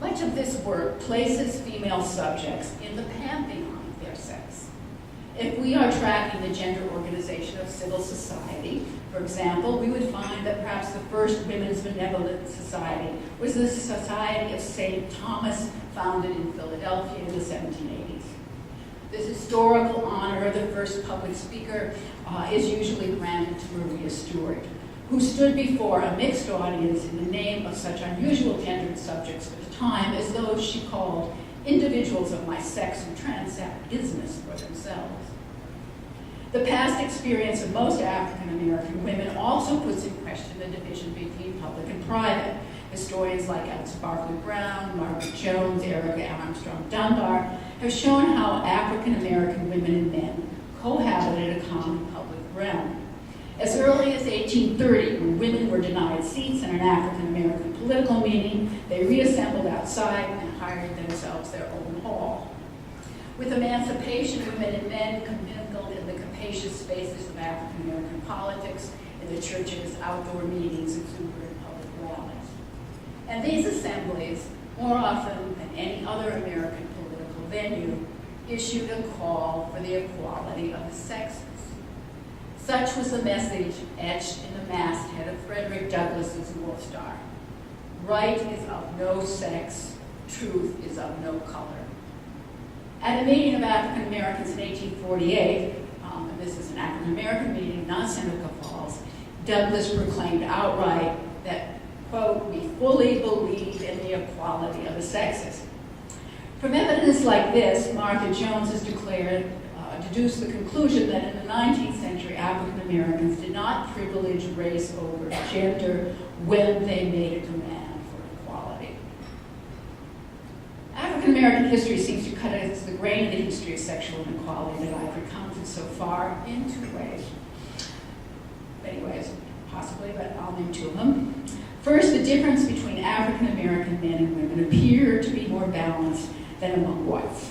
Much of this work places female subjects in the pantheon of their sex. If we are tracking the gender organization of civil society, for example, we would find that perhaps the first women's benevolent society was the Society of St. Thomas, founded in Philadelphia in the 1780s. This historical honor of the first public speaker is usually granted to Maria Stuart, who stood before a mixed audience in the name of such unusual gendered subjects at the time as those she called individuals of my sex who transact business for themselves. The past experience of most African American women also puts in question the division between public and private. Historians like Alice Barclay Brown, Margaret Jones, Erica Armstrong Dunbar have shown how African American women and men cohabited a common public realm. As early as 1830, when women were denied seats in an African American political meeting, they reassembled outside and hired themselves their own hall. With emancipation, women and men commingled in the capacious spaces of African American politics, in the churches, outdoor meetings, exuberant public rallies. And these assemblies, more often than any other American political venue, issued a call for the equality of the sexes. Such was the message etched in the masthead of Frederick Douglass's North Star. Right is of no sex, truth is of no color. At a meeting of African Americans in 1848, and this is an African American meeting, not Seneca Falls, Douglass proclaimed outright that, quote, we fully believe in the equality of the sexes. From evidence like this, Martha Jones has deduced the conclusion that in the 19th century, African Americans did not privilege race over gender when they made a demand for equality. African American history seems to cut against the grain of the history of sexual inequality that I've recounted so far in two ways. Many ways, possibly, but I'll name two of them. First, the difference between African American men and women appear to be more balanced than among whites,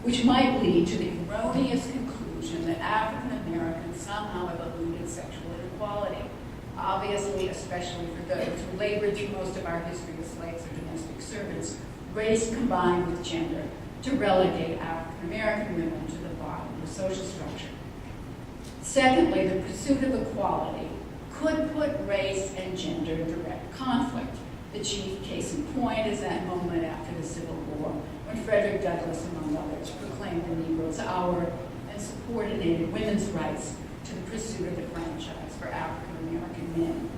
which might lead to the erroneous conclusion that African Americans somehow have eluded sexual inequality. Obviously, especially for those who labored through most of our history as slaves or domestic servants, race combined with gender to relegate African American women to the bottom of the social structure. Secondly, the pursuit of equality could put race and gender in direct conflict. The chief case in point is that moment after the Civil War when Frederick Douglass, among others, proclaimed the Negro's Hour and subordinated women's rights to the pursuit of the franchise for African American men.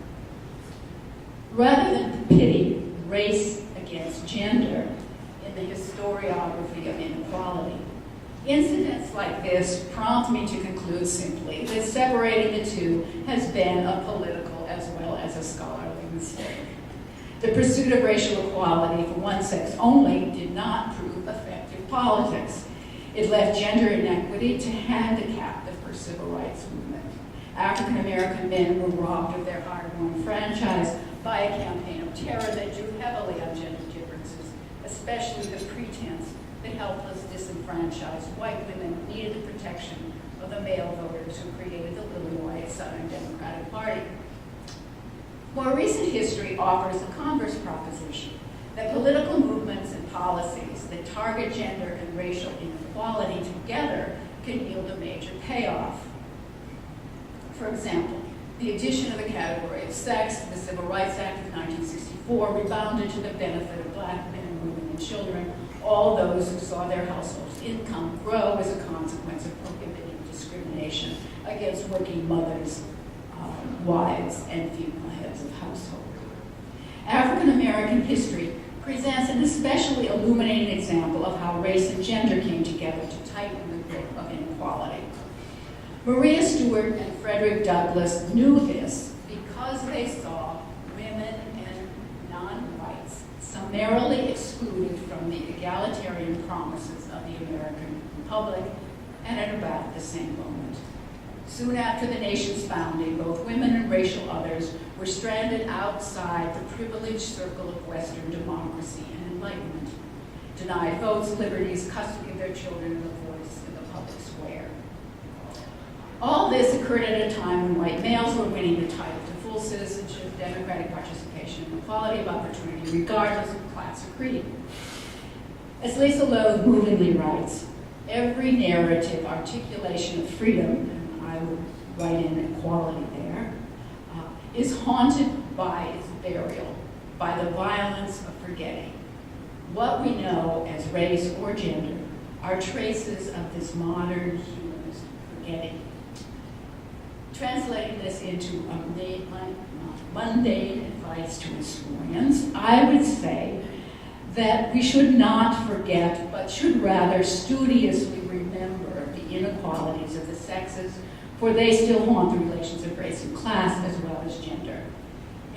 Rather than pity race against gender in the historiography of inequality, incidents like this prompt me to conclude simply that separating the two has been a political as well as a scholarly mistake. The pursuit of racial equality for one sex only did not prove effective politics. It left gender inequity to handicap the first civil rights movement. African American men were robbed of their hard-won franchise by a campaign of terror that drew heavily on gender differences, especially the pretense that helpless, disenfranchised white women needed the protection of the male voters who created the lily white Southern Democratic Party. More recent history offers a converse proposition that political movements and policies that target gender and racial inequality together can yield a major payoff. For example, the addition of the category of sex to the Civil Rights Act of 1964 rebounded to the benefit of black men, women, and children, all those who saw their household's income grow as a consequence of prohibiting discrimination against working mothers, wives, and female heads of household. African American history presents an especially illuminating example of how race and gender came together to tighten the grip of inequality. Maria Stuart and Frederick Douglass knew this because they saw women and non-whites summarily excluded from the egalitarian promises of the American Republic, and at about the same moment. Soon after the nation's founding, both women and racial others were stranded outside the privileged circle of Western democracy and enlightenment, denied votes, liberties, custody of their children, and a voice in the public square. All this occurred at a time when white males were winning the title to full citizenship, democratic participation, and equality of opportunity, regardless of class or creed. As Lisa Loeb movingly writes, every narrative articulation of freedom, and I would write in equality there, is haunted by its burial, by the violence of forgetting. What we know as race or gender are traces of this modern humanist forgetting. Translating this into mundane advice to historians, I would say that we should not forget, but should rather studiously remember the inequalities of the sexes, for they still haunt the relations of race and class as well as gender.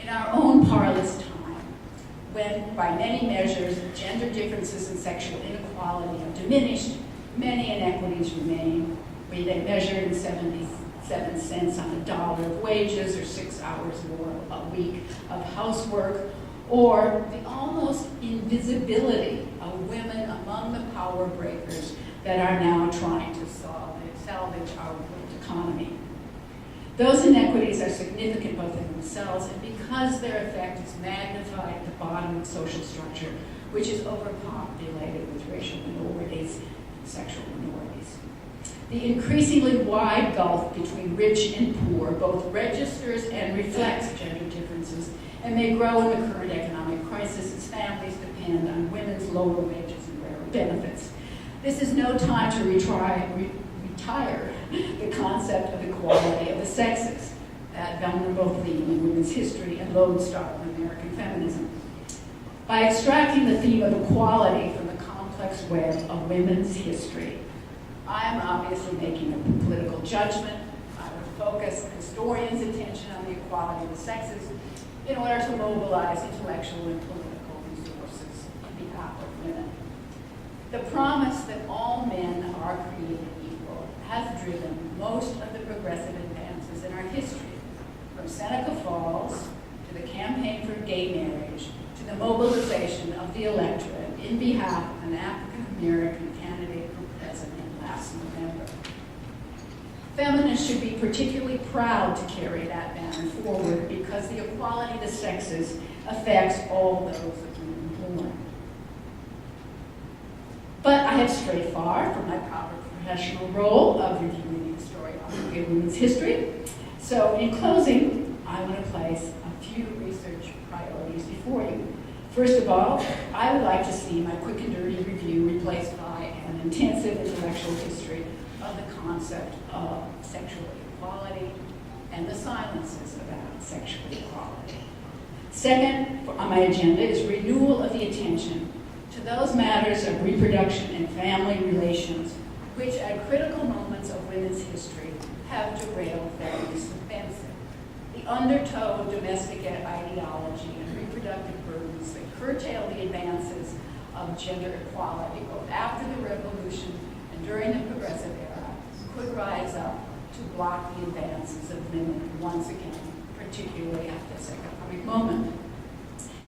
In our own parlous time, when by many measures gender differences and sexual inequality have diminished, many inequities remain, be they measured in 77 cents on a dollar of wages, or 6 hours more a week of housework, or the almost invisibility of women among the power breakers that are now trying to salvage our world economy. Those inequities are significant both in themselves and because their effect is magnified at the bottom of the social structure, which is overpopulated with racial minorities and sexual minorities. The increasingly wide gulf between rich and poor both registers and reflects gender differences and may grow in the current economic crisis as families depend on women's lower wages and rarer benefits. This is no time to retire the concept of equality of the sexes, that venerable theme in women's history and lodestar of American feminism. By extracting the theme of equality from the complex web of women's history, I am obviously making a political judgment. I would focus historians' attention on the equality of the sexes in order to mobilize intellectual and political resources on behalf of women. The promise that all men are created equal has driven most of the progressive advances in our history, from Seneca Falls to the campaign for gay marriage to the mobilization of the electorate in behalf of an African-American candidate for president last November. Feminists should be particularly proud to carry that banner forward because the equality of the sexes affects all those of whom born. But I have strayed far from my proper professional role of reviewing the historiography of women's history. So in closing, I want to place a few research priorities before you. First of all, I would like to see my quick and dirty review replaced by an intensive intellectual history of the concept of sexual equality and the silences about sexual equality. Second on my agenda is renewal of the attention to those matters of reproduction and family relations which at critical moments of women's history have derailed families of benefit. The undertow of domestic ideology and reproductive burdens that curtail the advances of gender equality both after the revolution and during the progressive era could rise up to block the advances of women once again, particularly at this economic moment.